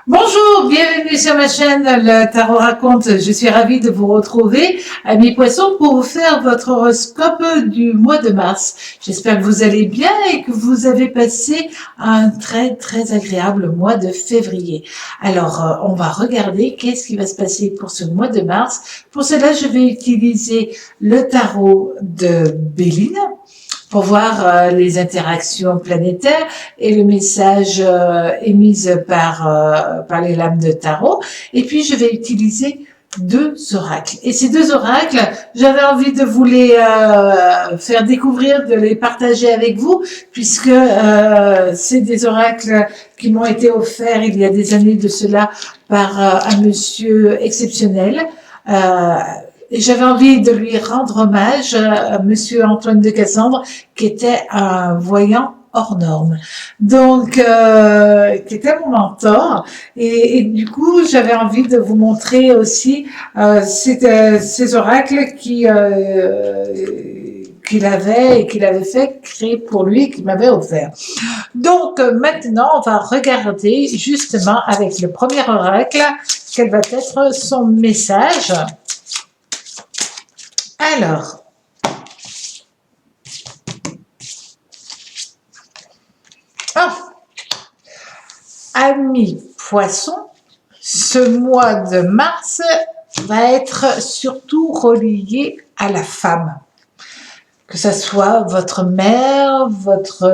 Bonjour, bienvenue sur ma chaîne Le Tarot Raconte. Je suis ravie de vous retrouver, amis poissons, pour vous faire votre horoscope du mois de mars. J'espère que vous allez bien et que vous avez passé un très agréable mois de février. Alors, on va regarder qu'est-ce qui va se passer pour ce mois de mars. Pour cela, je vais utiliser le tarot de Béline pour voir les interactions planétaires et le message émis par les lames de tarot. Et puis, je vais utiliser deux oracles. Et ces deux oracles, j'avais envie de vous les faire découvrir, de les partager avec vous, puisque c'est des oracles qui m'ont été offerts il y a des années de cela par un monsieur exceptionnel. Et j'avais envie de lui rendre hommage à Monsieur Antoine de Cassandre, qui était un voyant hors norme, donc qui était mon mentor. Et du coup, j'avais envie de vous montrer aussi ces oracles qu'il avait et qu'il avait fait créer pour lui, qu'il m'avait offert. Donc maintenant, on va regarder justement avec le premier oracle quel va être son message. Alors, amis poissons, ce mois de mars va être surtout relié à la femme. Que ce soit votre mère, votre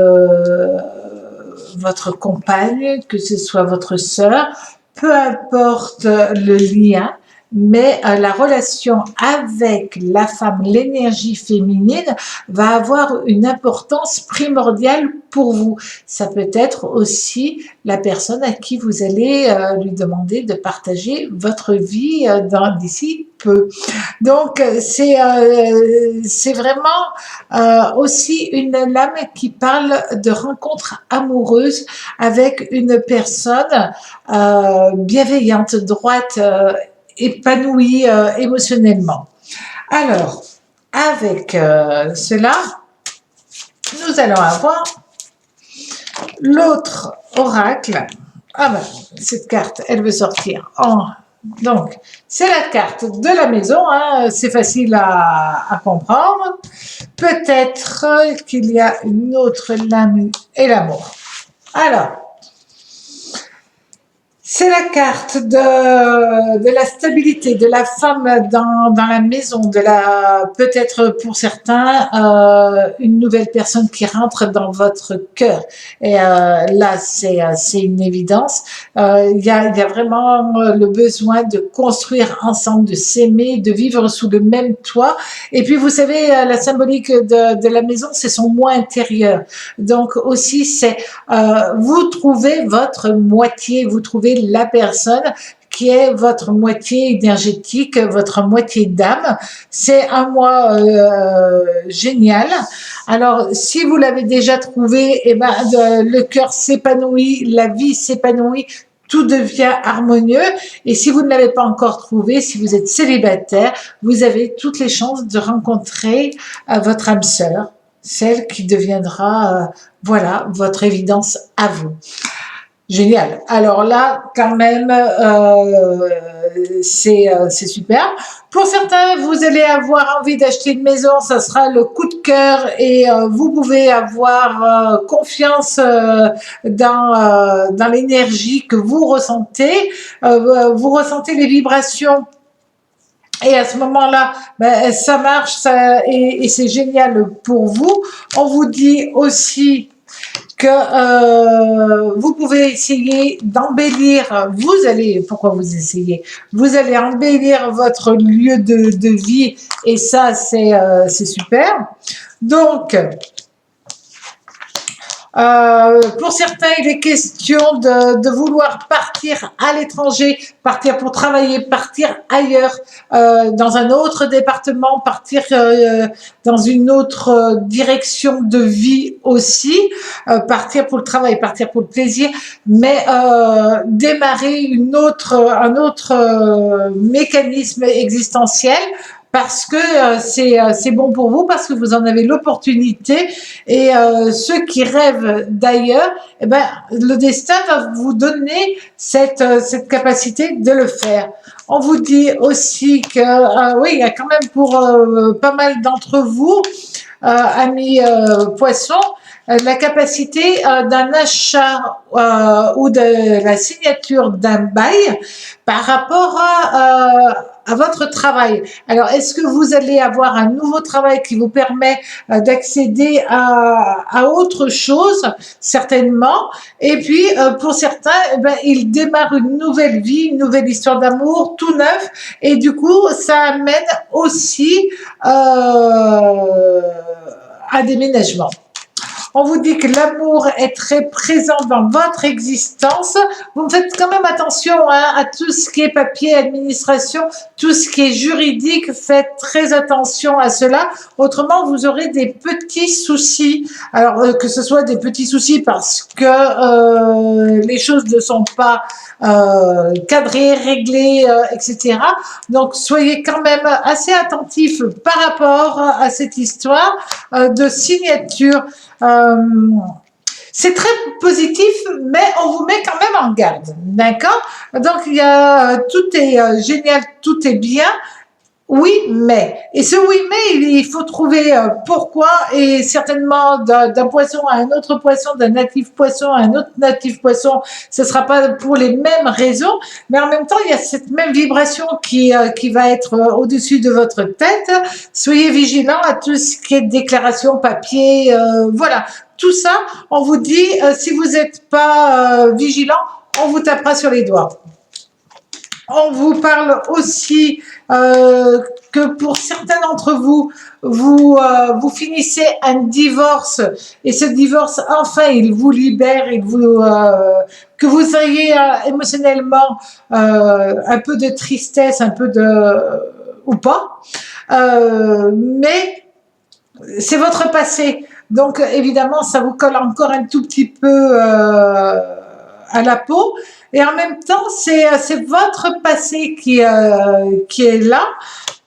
compagne, que ce soit votre sœur, peu importe le lien, mais la relation avec la femme, l'énergie féminine, va avoir une importance primordiale pour vous. Ça peut être aussi la personne à qui vous allez lui demander de partager votre vie d'ici peu. Donc, c'est vraiment aussi une lame qui parle de rencontres amoureuses avec une personne bienveillante, droite, épanouie émotionnellement. Alors, avec cela, nous allons avoir l'autre oracle. Ah ben, cette carte, elle veut sortir. Donc, c'est la carte de la maison, hein, c'est facile à comprendre. Peut-être qu'il y a une autre lame et l'amour. Alors, c'est la carte de la stabilité, de la femme dans la maison, peut-être pour certains une nouvelle personne qui rentre dans votre cœur. Et là, c'est une évidence. Il y a vraiment le besoin de construire ensemble, de s'aimer, de vivre sous le même toit. Et puis, vous savez, la symbolique de la maison, c'est son moi intérieur. Donc aussi, c'est vous trouvez votre moitié, vous trouvez la personne qui est votre moitié énergétique, votre moitié d'âme. C'est un mois génial. Alors, si vous l'avez déjà trouvé, eh ben, le cœur s'épanouit, la vie s'épanouit, tout devient harmonieux. Et si vous ne l'avez pas encore trouvé, si vous êtes célibataire, vous avez toutes les chances de rencontrer votre âme sœur, celle qui deviendra, voilà, votre évidence à vous. Génial. Alors là, quand même, c'est super. Pour certains, vous allez avoir envie d'acheter une maison, ça sera le coup de cœur et vous pouvez avoir confiance dans l'énergie que vous ressentez. Vous ressentez les vibrations. Et à ce moment-là, ben, ça marche et c'est génial pour vous. On vous dit aussi que vous pouvez essayer d'embellir, pourquoi vous essayez? Vous allez embellir votre lieu de vie et ça, c'est super. Donc, pour certains, il est question de vouloir partir à l'étranger, partir pour travailler, partir ailleurs, dans un autre département, partir dans une autre direction de vie aussi, partir pour le travail, partir pour le plaisir, mais démarrer un autre mécanisme existentiel parce que c'est bon pour vous, parce que vous en avez l'opportunité. Et ceux qui rêvent d'ailleurs, eh ben, le destin va vous donner cette capacité de le faire. On vous dit aussi que oui, il y a quand même pour pas mal d'entre vous, amis poissons, la capacité d'un achat ou de la signature d'un bail par rapport à votre travail. Alors, est-ce que vous allez avoir un nouveau travail qui vous permet d'accéder à autre chose, certainement. Et puis, pour certains, eh ben, ils démarrent une nouvelle vie, une nouvelle histoire d'amour, tout neuf. Et du coup, ça amène aussi un déménagement. On vous dit que l'amour est très présent dans votre existence. Vous faites quand même attention à tout ce qui est papier, administration, tout ce qui est juridique. Faites très attention à cela. Autrement, vous aurez des petits soucis. Alors, que ce soit des petits soucis parce que les choses ne sont pas cadrées, réglées, etc. Donc, soyez quand même assez attentifs par rapport à cette histoire de signature. C'est très positif, mais on vous met quand même en garde, d'accord? Donc, tout est génial, tout est bien. Oui, mais. Et ce oui, mais, il faut trouver pourquoi, et certainement d'un poisson à un autre poisson, d'un natif poisson à un autre natif poisson, ce ne sera pas pour les mêmes raisons, mais en même temps, il y a cette même vibration qui va être au-dessus de votre tête. Soyez vigilants à tout ce qui est déclaration, papier, voilà. Tout ça, on vous dit, si vous n'êtes pas vigilant, on vous tapera sur les doigts. On vous parle aussi que pour certains d'entre vous, vous finissez un divorce et ce divorce, enfin, il vous libère, que vous ayez émotionnellement un peu de tristesse, un peu ou pas, mais c'est votre passé. Donc, évidemment, ça vous colle encore un tout petit peu à la peau. Et en même temps, c'est votre passé qui est là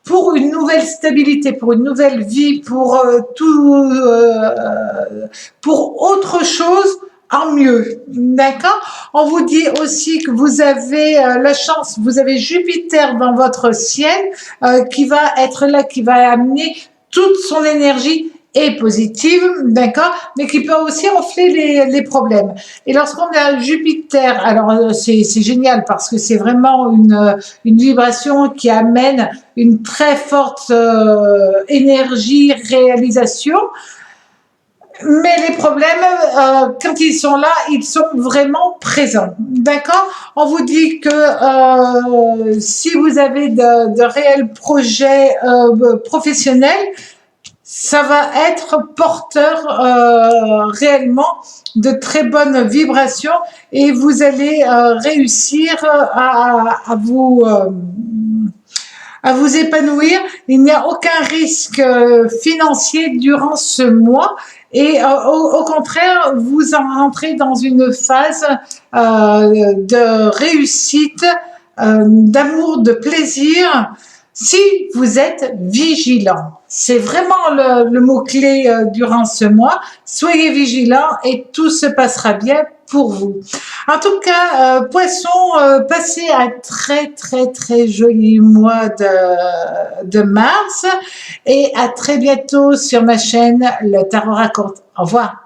pour une nouvelle stabilité, pour une nouvelle vie, pour pour autre chose en mieux. D'accord? On vous dit aussi que vous avez la chance, vous avez Jupiter dans votre ciel qui va être là, qui va amener toute son énergie et positive, d'accord, mais qui peut aussi enfler les problèmes. Et lorsqu'on a Jupiter, alors c'est génial parce que c'est vraiment une vibration qui amène une très forte énergie, réalisation. Mais les problèmes, quand ils sont là, ils sont vraiment présents. D'accord? On vous dit que si vous avez de réels projets professionnels, ça va être porteur réellement de très bonnes vibrations et vous allez réussir à vous épanouir. Il n'y a aucun risque financier durant ce mois et au contraire, vous en rentrez dans une phase de réussite, d'amour, de plaisir, si vous êtes vigilant. C'est vraiment le mot-clé durant ce mois. Soyez vigilants et tout se passera bien pour vous. En tout cas, Poissons, passez un très très très joli mois de mars et à très bientôt sur ma chaîne Le Tarot Raconte. Au revoir.